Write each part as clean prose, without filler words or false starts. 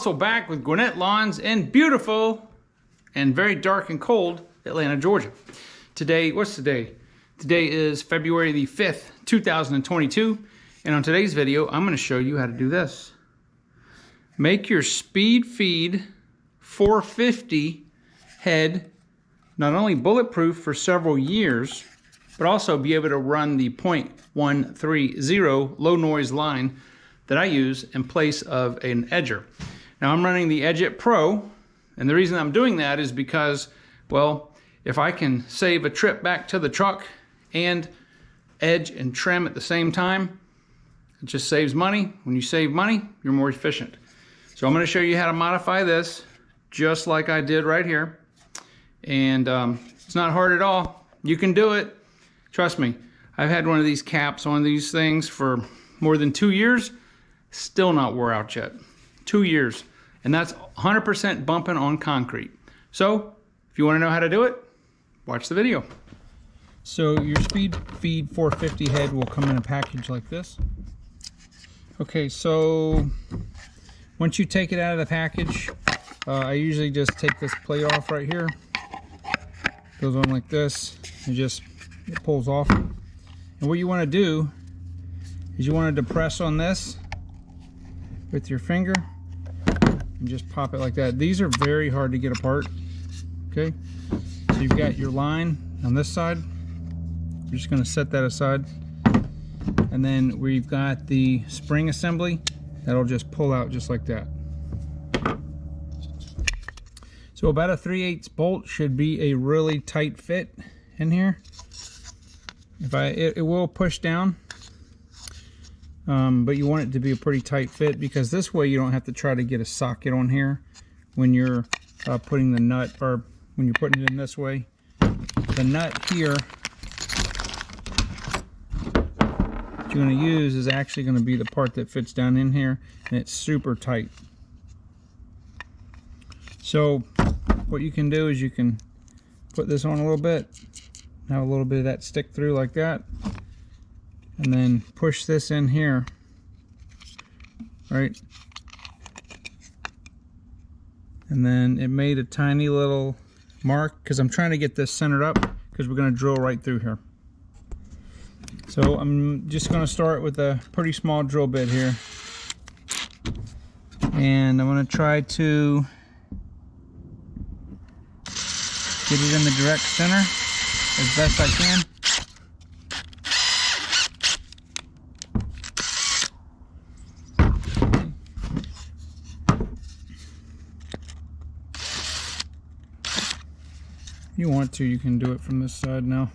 also back with Gwinnett Lawns in beautiful and very dark and cold Atlanta, Georgia. Today, what's today? Today is February the 5th, 2022. And on today's video, I'm going to show you how to do this. Make your Speed Feed 450 head not only bulletproof for several years, but also be able to run the .130 low noise line that I use in place of an edger. Now I'm running the Edge Pro, and the reason I'm doing that is because, well, if I can save a trip back to the truck and edge and trim at the same time, it just saves money. When you save money, you're more efficient. So I'm going to show you how to modify this just like I did right here. And it's not hard at all. You can do it. Trust me. I've had one of these caps on these things for more than 2 years. Still not wore out yet. 2 years. And that's 100% bumping on concrete. So if you want to know how to do it, watch the video. So your Speed Feed 450 head will come in a package like this. Okay, so once you take it out of the package, I usually just take this plate off right here. Goes on like this, and it pulls off. And what you want to do is you want to depress on this with your finger and just pop it like that. These are very hard to get apart. Okay, so you've got your line on this side. You're just going to set that aside, and then we've got the spring assembly that'll just pull out just like that. So about a 3/8 bolt should be a really tight fit in here. It will push down, but you want it to be a pretty tight fit, because this way you don't have to try to get a socket on here when you're putting the nut, or when you're putting it in this way. The nut here that you're going to use is actually going to be the part that fits down in here, and it's super tight. So what you can do is you can put this on a little bit, have a little bit of that stick through like that, and then push this in here, right? And then it made a tiny little mark, because I'm trying to get this centered up, because we're going to drill right through here. So I'm just going to start with a pretty small drill bit here, and I'm going to try to get it in the direct center as best I can. If you want to, you can do it from this side now.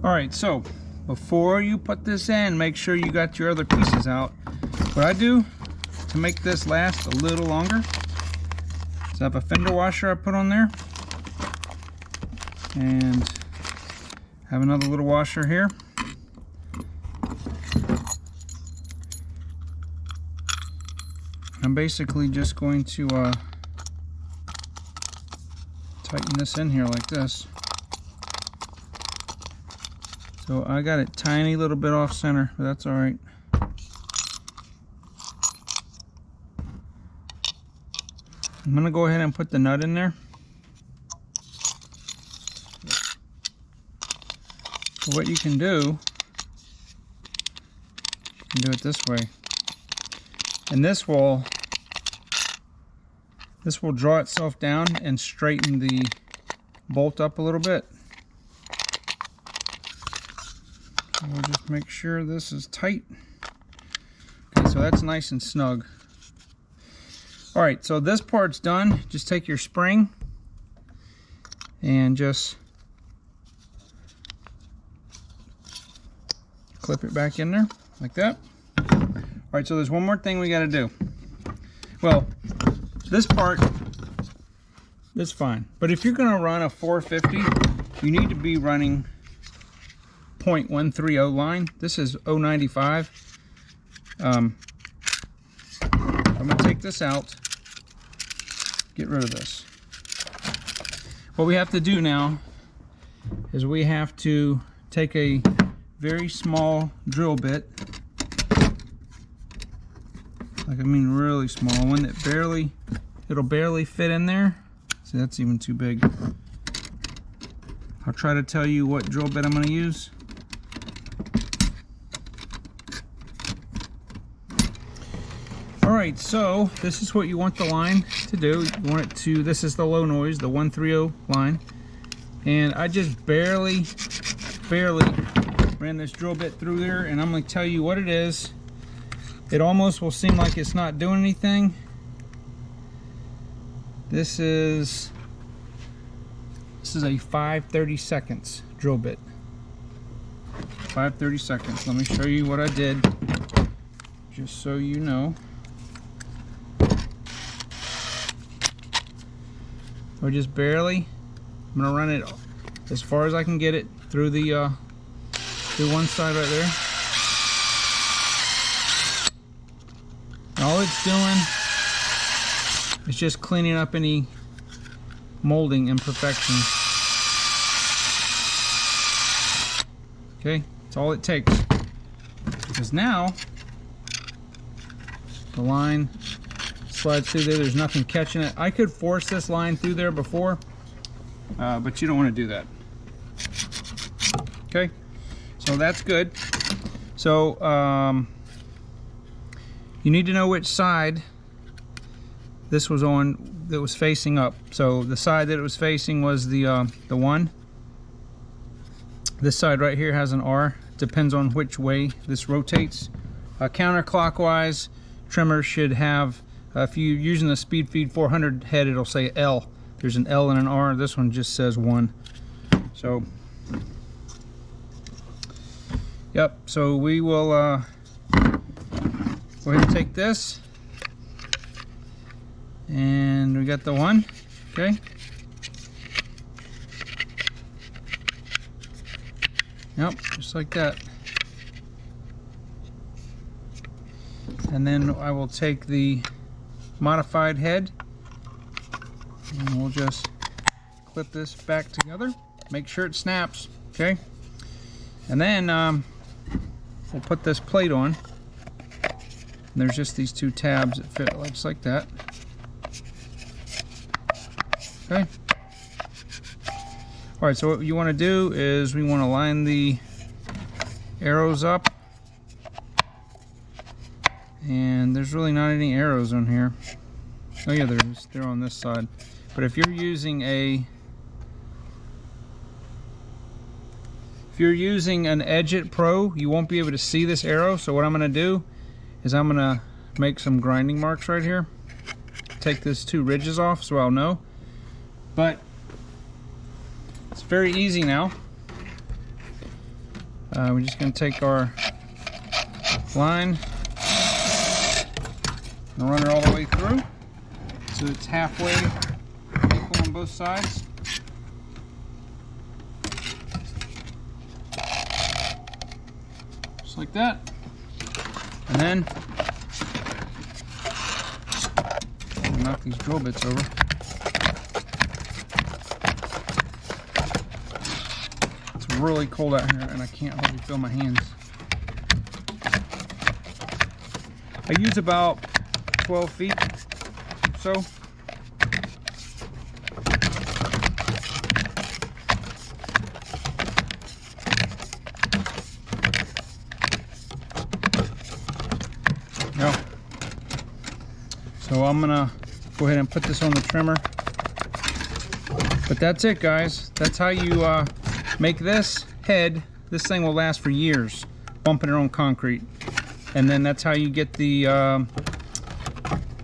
Alright, so before you put this in, make sure you got your other pieces out. What I do to make this last a little longer is I have a fender washer I put on there, and have another little washer here. I'm basically just going to tighten this in here like this. So I got it tiny little bit off center, but that's all right. I'm gonna go ahead and put the nut in there. So what you can do it this way, and this will draw itself down and straighten the bolt up a little bit. We'll just make sure this is tight. Okay, so that's nice and snug. All right, so this part's done. Just take your spring and just clip it back in there like that. All right, so there's one more thing we got to do. Well, this part is fine, but if you're going to run a 450, you need to be running 0.130 line. This is 0.95. I'm going to take this out, get rid of this. What we have to do now is we have to take a very small drill bit, like I mean really small, one that it'll barely fit in there. See, that's even too big. I'll try to tell you what drill bit I'm going to use. Alright, so this is what you want the line to do. You want it to, this is the low noise, the 130 line. And I just barely ran this drill bit through there, and I'm going to tell you what it is. It almost will seem like it's not doing anything. This is a 5/32 drill bit. 5/32. Let me show you what I did, just so you know. Or just barely. I'm gonna run it as far as I can get it through the through one side right there. And all it's doing is just cleaning up any molding imperfections. Okay, that's all it takes. Because now the line slides through there. There's nothing catching it. I could force this line through there before, but you don't want to do that. Okay, so that's good. So you need to know which side this was on, that was facing up. So the side that it was facing was the one. This side right here has an R. Depends on which way this rotates. Counterclockwise, trimmer should have, if you're using the Speed Feed 400 head, it'll say L. There's an L and an R. This one just says 1. So, yep. So we will go ahead and take this, and we got the 1. Okay. Yep, just like that. And then I will take the modified head, and we'll just clip this back together. Make sure it snaps, okay? And then we'll put this plate on. And there's just these 2 tabs that fit just like that. Okay. All right, so what you want to do is we want to line the arrows up. And there's really not any arrows on here. Oh yeah, they're on this side. But if you're using an Edge It Pro, you won't be able to see this arrow. So what I'm going to do is I'm going to make some grinding marks right here. Take these 2 ridges off so I'll know. But it's very easy now. We're just going to take our line and run it all the way through so it's halfway equal on both sides. Just like that. And then I'll knock these drill bits over. It's really cold out here and I can't hardly feel my hands. I use about 12 feet or so. Go. So I'm gonna go ahead and put this on the trimmer. But that's it, guys. That's how you make this head. This thing will last for years, bumping it on concrete. And then that's how you get the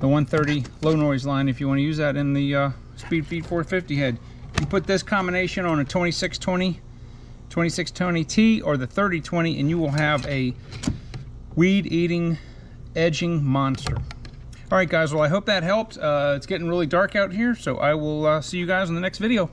the 130 low noise line if you want to use that in the Speed Feed 450 head. You put this combination on a 2620 T or the 3020 and you will have a weed-eating, edging monster. All right, guys, well, I hope that helped. It's getting really dark out here, so I will see you guys in the next video.